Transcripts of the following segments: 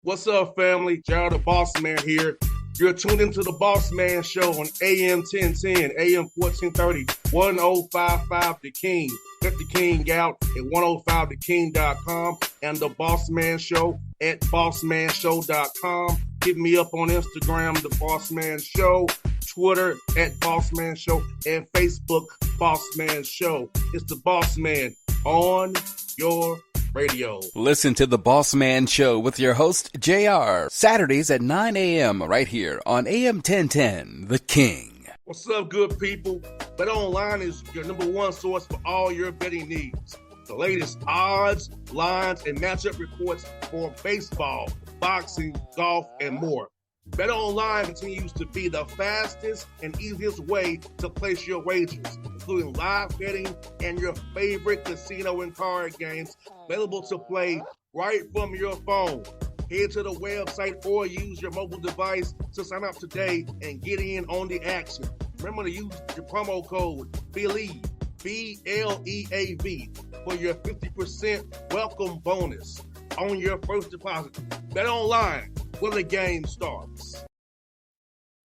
What's up, family? Gerald the Bossman here. You're tuned into the Bossman Show on AM 1010, AM 1430, 1055 The King. Let the King out at 105theking.com and the Bossman Show at bossmanshow.com. Hit me up on Instagram, the Bossman Show, Twitter at Bossman Show, and Facebook, Bossman Show. It's the Bossman on your radio. Listen to the Bossman Show with your host, JR, Saturdays at 9 a.m. right here on AM 1010, The King. What's up, good people? BetOnline is your number one source for all your betting needs. The latest odds, lines, and matchup reports for baseball, boxing, golf, and more. BetOnline continues to be the fastest and easiest way to place your wagers, including live betting and your favorite casino and card games available to play right from your phone. Head to the website or use your mobile device to sign up today and get in on the action. Remember to use your promo code BELIEVE, B-L-E-A-V, for your 50% welcome bonus on your first deposit. BetOnline, where the game starts.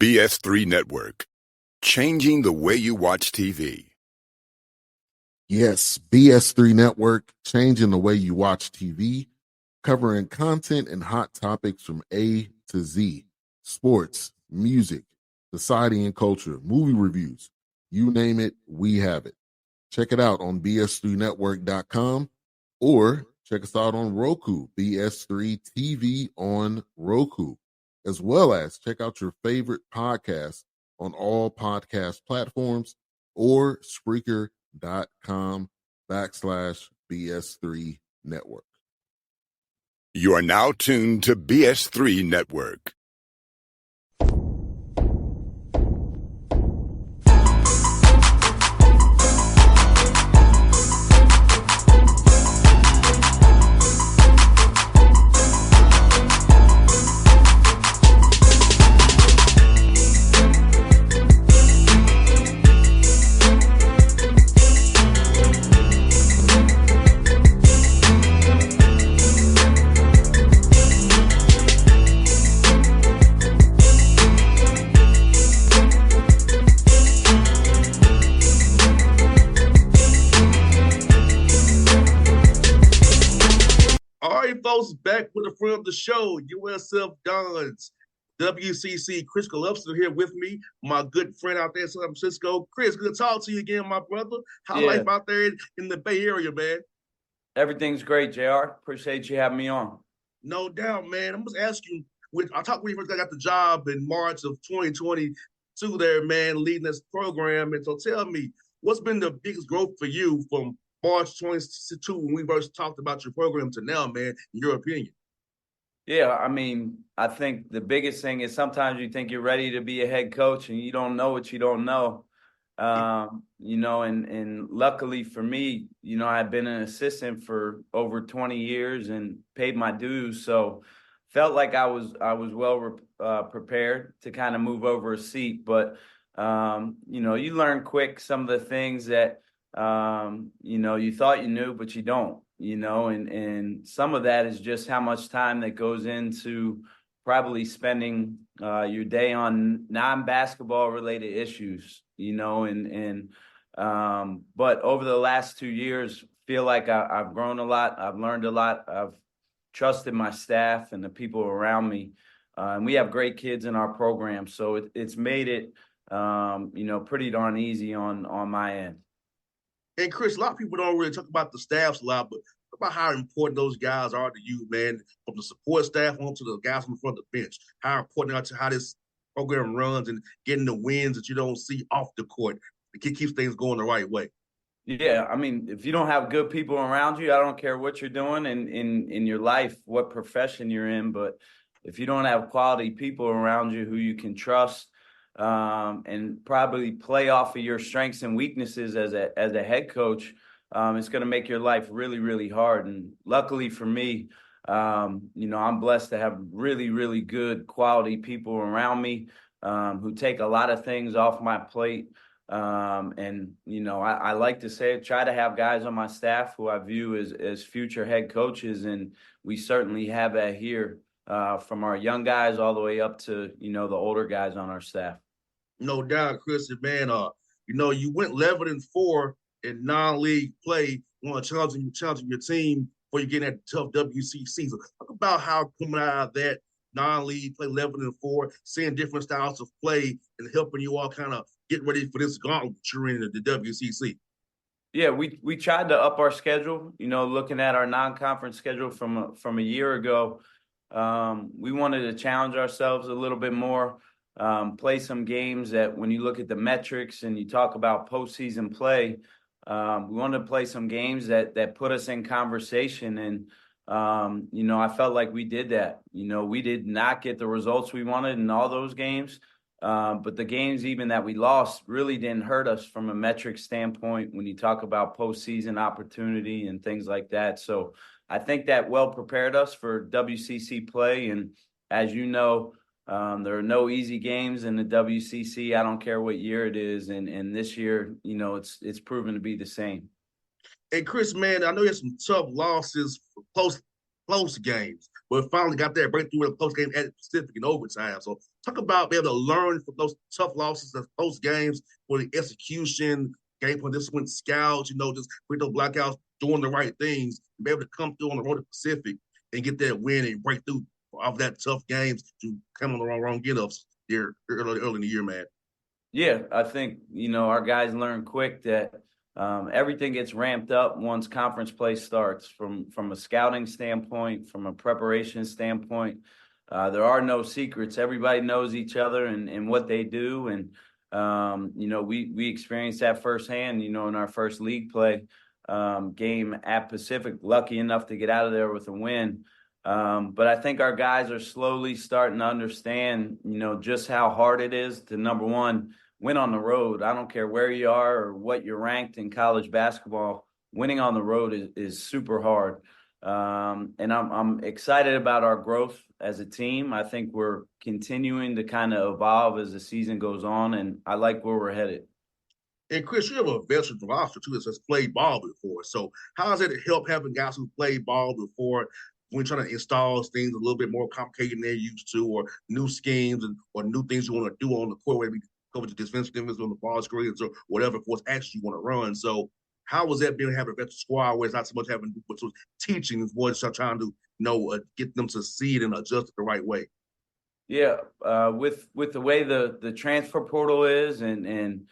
BS3 Network, changing the way you watch TV. Yes, BS3 Network, changing the way you watch TV, covering content and hot topics from A to Z, sports, music, society and culture, movie reviews, you name it, we have it. Check it out on bs3network.com or check us out on Roku, BS3 TV on Roku, as well as check out your favorite podcast on all podcast platforms or Spreaker.com/BS3 Network. You are now tuned to BS3 Network. Back with a friend of the show, USF Dons, WCC, Chris Gerlufsen here with me, my good friend out there in San Francisco. Chris, good to talk to you again, my brother. How's life out there in the Bay Area, man? Everything's great, JR. Appreciate you having me on. No doubt, man. I'm just asking, I talked when you first got the job in March of 2022 there, man, leading this program. And so tell me, what's been the biggest growth for you from March 22 when we first talked about your program to now, man, in your opinion? Yeah, I mean, I think the biggest thing is sometimes you think you're ready to be a head coach and you don't know what you don't know. And luckily for me, I've been an assistant for over 20 years and paid my dues. So felt like I was well prepared to kind of move over a seat. But, you learn quick some of the things that, you thought you knew, but you don't, and some of that is just how much time that goes into probably spending your day on non-basketball related issues, but over the last 2 years, feel like I've grown a lot. I've learned a lot. I've trusted my staff and the people around me. And we have great kids in our program. So it's made it, pretty darn easy on my end. And Chris, a lot of people don't really talk about the staffs a lot, but talk about how important those guys are to you, man, from the support staff on to the guys on the front of the bench. How important they are to how this program runs and getting the wins that you don't see off the court. It keeps things going the right way. Yeah, I mean, if you don't have good people around you, I don't care what you're doing in your life, what profession you're in, but if you don't have quality people around you who you can trust, and probably play off of your strengths and weaknesses as a head coach, it's going to make your life really, really hard. And luckily for me, I'm blessed to have really, really good quality people around me who take a lot of things off my plate. I like to say, try to have guys on my staff who I view as future head coaches, and we certainly have that here. from our young guys all the way up to, the older guys on our staff. No doubt, Chris, man. You went 11-4 in non-league play, challenging your team before you get that tough WCC. So talk about how coming out of that non-league play 11-4, seeing different styles of play and helping you all kind of get ready for this gauntlet you're in the WCC. Yeah, we tried to up our schedule. Looking at our non-conference schedule from a year ago, we wanted to challenge ourselves a little bit more. Play some games that when you look at the metrics and you talk about postseason play, we wanted to play some games that put us in conversation. And, I felt like we did that. We did not get the results we wanted in all those games. But the games even that we lost really didn't hurt us from a metric standpoint when you talk about postseason opportunity and things like that. So I think that well prepared us for WCC play. And as you know, there are no easy games in the WCC. I don't care what year it is. And this year, it's proven to be the same. And Chris, man, I know you had some tough losses for close games, but finally got that breakthrough in a close game at Pacific in overtime. So talk about being able to learn from those tough losses, those close games, for the execution, game plan, discipline, scouts, just with those blackouts, doing the right things, and be able to come through on the road to Pacific and get that win and break through off that tough games to come on the wrong get-ups here early in the year, man. Yeah, I think, our guys learn quick that everything gets ramped up once conference play starts from a scouting standpoint, from a preparation standpoint. There are no secrets. Everybody knows each other and what they do. And, we experienced that firsthand, in our first league play game at Pacific, lucky enough to get out of there with a win. But I think our guys are slowly starting to understand, just how hard it is to, number one, win on the road. I don't care where you are or what you're ranked in college basketball. Winning on the road is super hard. And I'm excited about our growth as a team. I think we're continuing to kind of evolve as the season goes on, and I like where we're headed. And Chris, you have a veteran roster too that's played ball before. So how does it help having guys who played ball before when trying to install things a little bit more complicated than they're used to, or new schemes or new things you want to do on the court, whether it be cover the defensive on the ball screens or whatever force action you want to run. So how was that being having a veteran squad where it's not so much having but teaching as well as trying to get them to see it and adjust it the right way? Yeah, with the way the transfer portal is and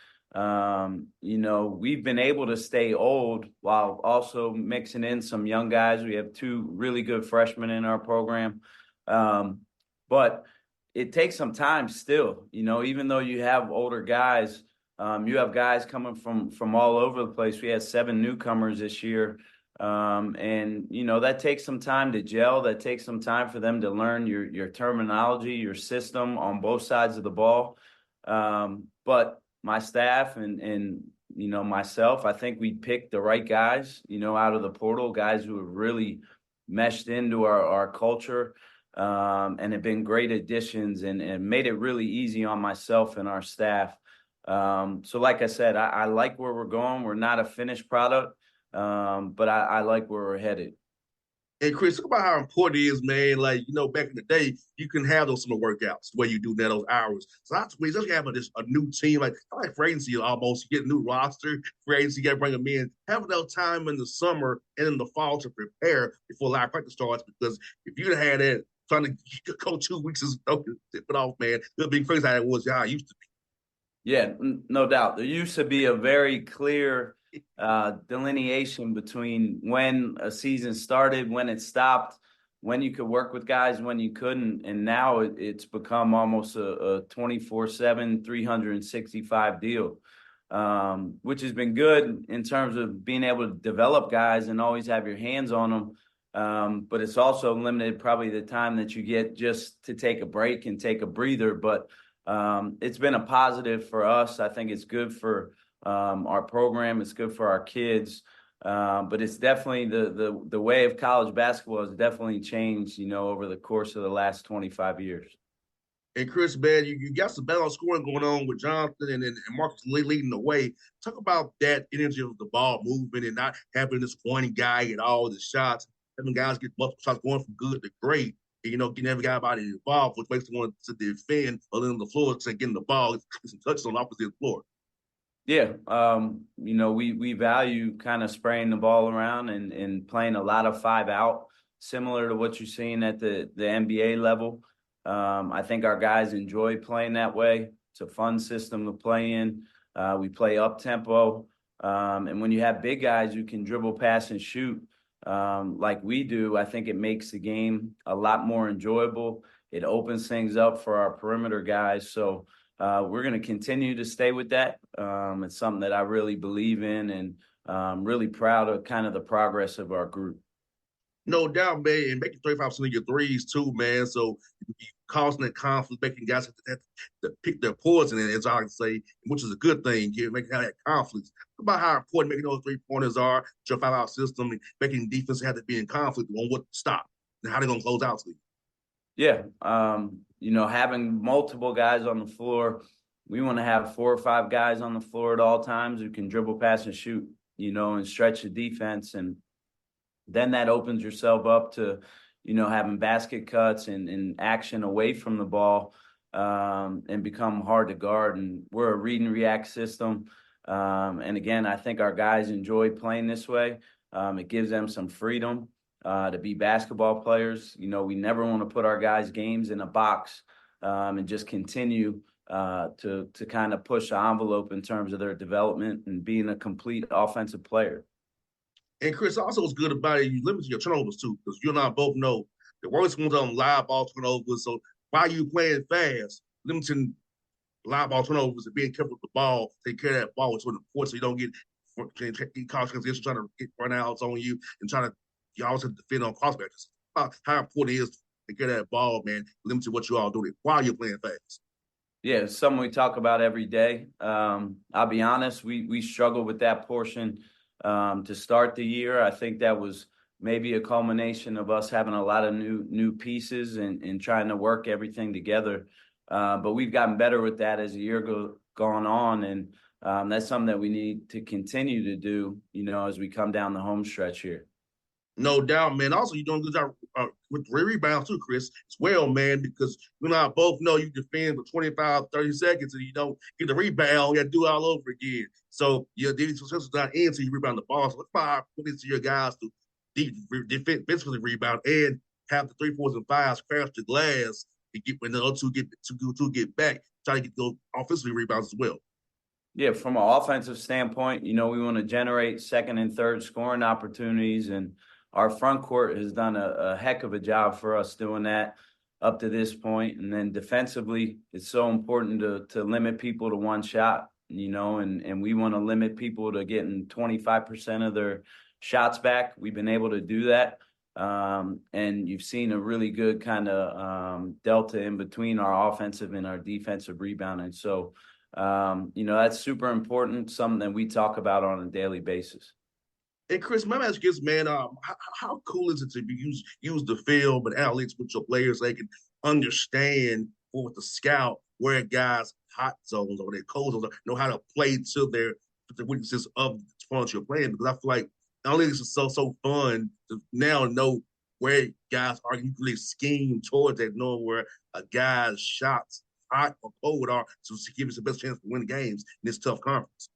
we've been able to stay old while also mixing in some young guys. We have two really good freshmen in our program. But it takes some time still, even though you have older guys, you have guys coming from all over the place. We had 7 newcomers this year. And that takes some time to gel. That takes some time for them to learn your terminology, your system on both sides of the ball. But my staff and myself, I think we picked the right guys, out of the portal, guys who have really meshed into our culture, and have been great additions and made it really easy on myself and our staff. So like I said, I like where we're going. We're not a finished product, but I like where we're headed. And Chris, talk about how important it is, man. Like, back in the day, you can have those summer workouts where you do that, those hours. So that's when you have a new team, like free agency almost. You get a new roster, free agency, you got to bring them in. Having that time in the summer and in the fall to prepare before live practice starts. Because if you'd had that, trying to go 2 weeks is tip it off, man, it would be crazy how it was, how it used to be. Yeah, no doubt. There used to be a very clear delineation between when a season started, when it stopped, when you could work with guys, when you couldn't. And now it's become almost a 24/7, 365 deal, which has been good in terms of being able to develop guys and always have your hands on them. But it's also limited probably the time that you get just to take a break and take a breather. But it's been a positive for us. I think it's good for our program. It's good for our kids. But it's definitely the way of college basketball has definitely changed, over the course of the last 25 years. And Chris, man, you got some balance scoring going on with Jonathan and Marcus leading the way. Talk about that energy of the ball movement and not having this one guy get all the shots, having guys get multiple shots going from good to great. getting everybody involved, which makes them want to defend other than the floor to getting the ball, some touches on the opposite floor. Yeah, we value kind of spraying the ball around and playing a lot of 5-out, similar to what you're seeing at the NBA level. I think our guys enjoy playing that way. It's a fun system to play in. We play up tempo, and when you have big guys who can dribble, pass, and shoot like we do, I think it makes the game a lot more enjoyable. It opens things up for our perimeter guys. So we're going to continue to stay with that. It's something that I really believe in, and I'm really proud of kind of the progress of our group. No doubt, man, and making 35% of your threes too, man. So you causing that conflict, making guys have to pick their poison, as I like to say, which is a good thing. Making that conflict. About how important making those 3-pointers are, your 5-out system, and making defense have to be in conflict on what to stop and how they're gonna close out to you. Yeah, having multiple guys on the floor, we want to have 4 or 5 guys on the floor at all times who can dribble, pass, and shoot, and stretch the defense. And then that opens yourself up to, having basket cuts and action away from the ball and become hard to guard. And we're a read and react system. And again, I think our guys enjoy playing this way. It gives them some freedom to be basketball players. We never want to put our guys' games in a box and just continue to kind of push the envelope in terms of their development and being a complete offensive player. And Chris, also what's good about it, you limit your turnovers too, because you and I both know the worst ones are live ball turnovers. So while you playing fast, limiting live ball turnovers and being careful with the ball, take care of that ball, which is important, so you don't get caught transition trying to get run outs on you and trying to. You always have to defend on crossbacks. How important it is to get that ball, man, limited what you all do while you're playing fast. Yeah, it's something we talk about every day. I'll be honest, we struggle with that portion to start the year. I think that was maybe a culmination of us having a lot of new pieces and trying to work everything together. But we've gotten better with that as the year gone on, and that's something that we need to continue to do, as we come down the home stretch here. No doubt, man. Also, you're doing a good job with rebounds too, Chris, as well, man, because you and I both know you defend for 25, 30 seconds and you don't get the rebound, you got to do it all over again. So your defense is not in until you rebound the ball. So let's put it to your guys to defensively rebound and have the 3, 4s, and 5s crash the glass and get when the other two get back, try to get those offensively rebounds as well. Yeah, from an offensive standpoint, we want to generate second and third scoring opportunities, and our front court has done a heck of a job for us doing that up to this point. And then defensively, it's so important to limit people to one shot, and we want to limit people to getting 25% of their shots back. We've been able to do that. And you've seen a really good kind of delta in between our offensive and our defensive rebounding. So, that's super important, something that we talk about on a daily basis. And Chris, my ask is, man, how cool is it to use the film and analytics with your players so they can understand with the scout where guys' hot zones or their cold zones know how to play to the weaknesses of the opponent you're playing? Because I feel like analytics is so fun to now know where guys are. You really scheme towards that, knowing where a guy's shots, hot or cold, are to give us the best chance to win games in this tough conference.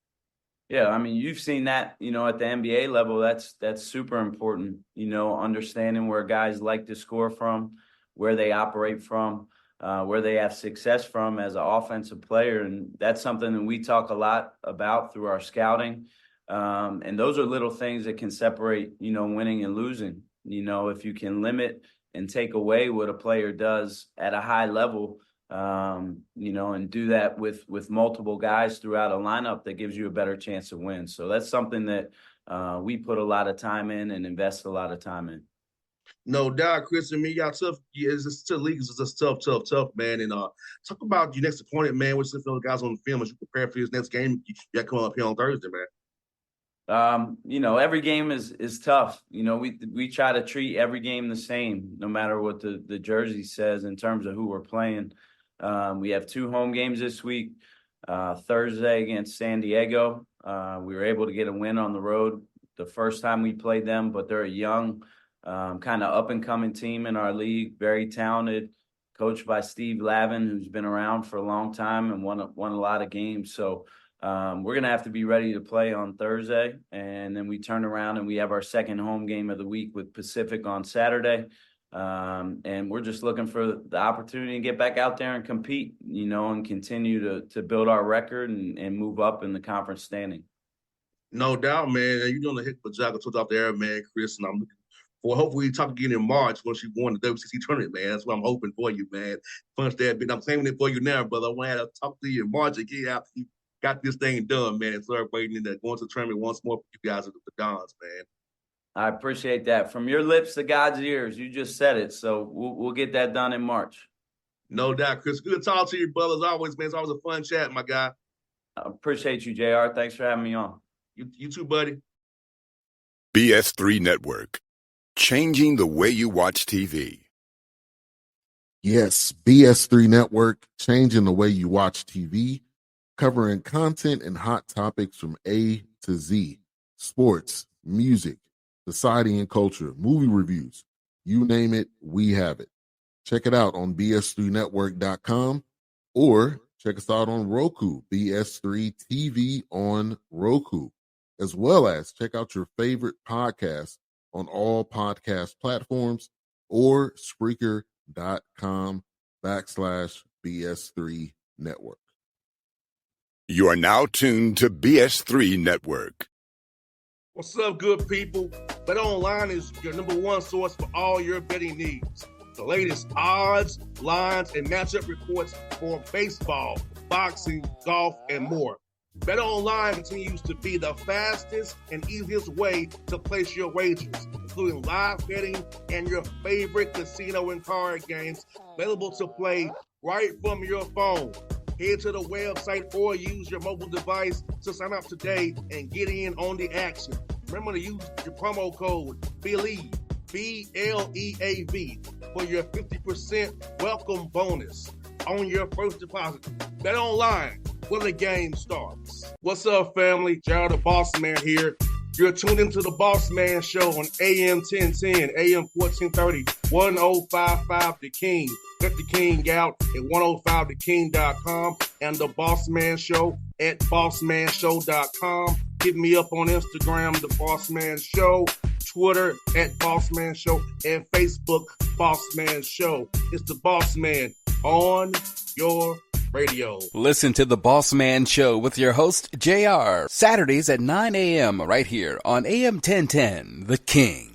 Yeah, I mean, you've seen that, at the NBA level, that's super important, understanding where guys like to score from, where they operate from, where they have success from as an offensive player. And that's something that we talk a lot about through our scouting. And those are little things that can separate, winning and losing. If you can limit and take away what a player does at a high level, and do that with multiple guys throughout a lineup, that gives you a better chance to win. So that's something that we put a lot of time in and invest a lot of time in. No doubt, Chris. I mean, y'all tough. Yeah, it's still league. It's just tough, man. And talk about your next opponent, man. What's the guys on the film as you prepare for this next game? You got coming up here on Thursday, man. Every game is tough. We try to treat every game the same, no matter what the jersey says in terms of who we're playing. We have 2 home games this week. Thursday against San Diego. We were able to get a win on the road the first time we played them, but they're a young kind of up-and-coming team in our league, very talented, coached by Steve Lavin, who's been around for a long time and won a lot of games. So we're going to have to be ready to play on Thursday, and then we turn around and we have our second home game of the week with Pacific on Saturday. And we're just looking for the opportunity to get back out there and compete, and continue to build our record and move up in the conference standing. No doubt, man. You're doing a heck of a job out there, man, Chris. And I'm looking for, hopefully we talk again in March once you won the WCC tournament, man. That's what I'm hoping for you, man. Punch that bit. I'm claiming it for you now, brother. I want to talk to you in March again after you got this thing done, man. And celebrating and going to the tournament once more for you guys at the Dons, man. I appreciate that. From your lips to God's ears, you just said it. So we'll get that done in March. No doubt, Chris. Good to talk to you, brother. As always, man. It's always a fun chat, my guy. I appreciate you, JR. Thanks for having me on. You too, buddy. BS3 Network. Changing the way you watch TV. Yes, BS3 Network, changing the way you watch TV, covering content and hot topics from A to Z. Sports, music, society and culture, movie reviews, you name it, we have it. Check it out on bs3network.com or check us out on Roku, BS3 TV on Roku, as well as check out your favorite podcast on all podcast platforms or Spreaker.com/BS3 Network. You are now tuned to BS3 Network. What's up, good people? BetOnline is your number one source for all your betting needs. The latest odds, lines, and matchup reports for baseball, boxing, golf, and more. BetOnline continues to be the fastest and easiest way to place your wagers, including live betting and your favorite casino and card games available to play right from your phone. Head to the website or use your mobile device to sign up today and get in on the action. Remember to use your promo code BELIEVE, BLEAV, for your 50% welcome bonus on your first deposit. BetOnline, where the game starts. What's up, family? Gerald the Bossman here. You're tuned into the Bossman Show on AM 1010, AM 1430, 1055 The King. Let the King out at 105theking.com and the Bossman Show at bossmanshow.com. Hit me up on Instagram, The Bossman Show, Twitter at Bossman Show, and Facebook, Bossman Show. It's the Bossman on your radio. Listen to the Bossman Show with your host, JR, Saturdays at 9 a.m. right here on AM 1010, The King.